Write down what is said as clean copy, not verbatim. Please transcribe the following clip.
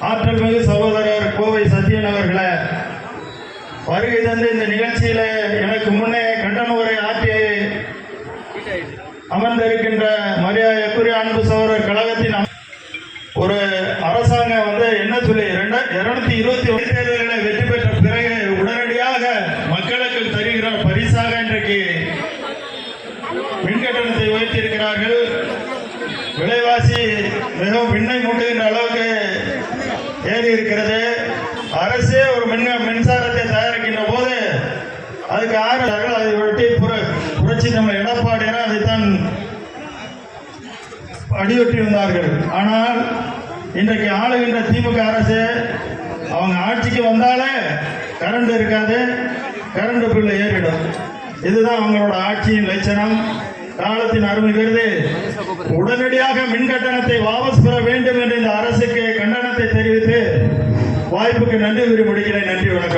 ஆற்றல் மிகு சகோதரர் கோவை சத்யன் அவர்களை வருகை தந்து இந்த நிகழ்ச்சியில எனக்கு முன்னே கண்டன உரை ஆற்றி அமர்ந்திருக்கின்ற மரியாதைக்குரிய அன்பு சகோதரர் கழகத்தின் ஒரு அரசாங்கம் என்ன சொல்லி 221 தேர்தல்களை வெற்றி பெற்ற பிறகு உடனடியாக மக்களுக்கு தருகிற பரிசாக இன்றைக்கு மின்கட்டணத்தை உயர்த்தியிருக்கிறார்கள். விலைவாசி மிகவும் விண்ணை மூட்டுகின்ற அளவுக்கு ஏறி இருக்கிறது. அரசே ஒரு மின்சாரத்தை தயாரிக்கின்ற போது அதுக்கு ஆறுகள் அதை ஒட்டி புரட்சி நம்ம எடப்பாடியார் அதைத்தான் அடியொற்றி வந்தார்கள். ஆனால் இன்றைக்கு ஆளுகின்ற திமுக அரசு அவங்க ஆட்சிக்கு வந்தாலே கரண்ட் இருக்காது, கரண்ட் பில்லு ஏறிடும். இதுதான் அவங்களோட ஆட்சியின் லட்சணம். காலத்தின் அருமை கருதி உடனடியாக மின் கட்டணத்தை வாபஸ் பெற வேண்டும் என்று இந்த அரசுக்கு கண்டனத்தை தெரிவித்து வாய்ப்புக்கு நன்றி கூறி முடிக்கிறேன். நன்றி, வணக்கம்.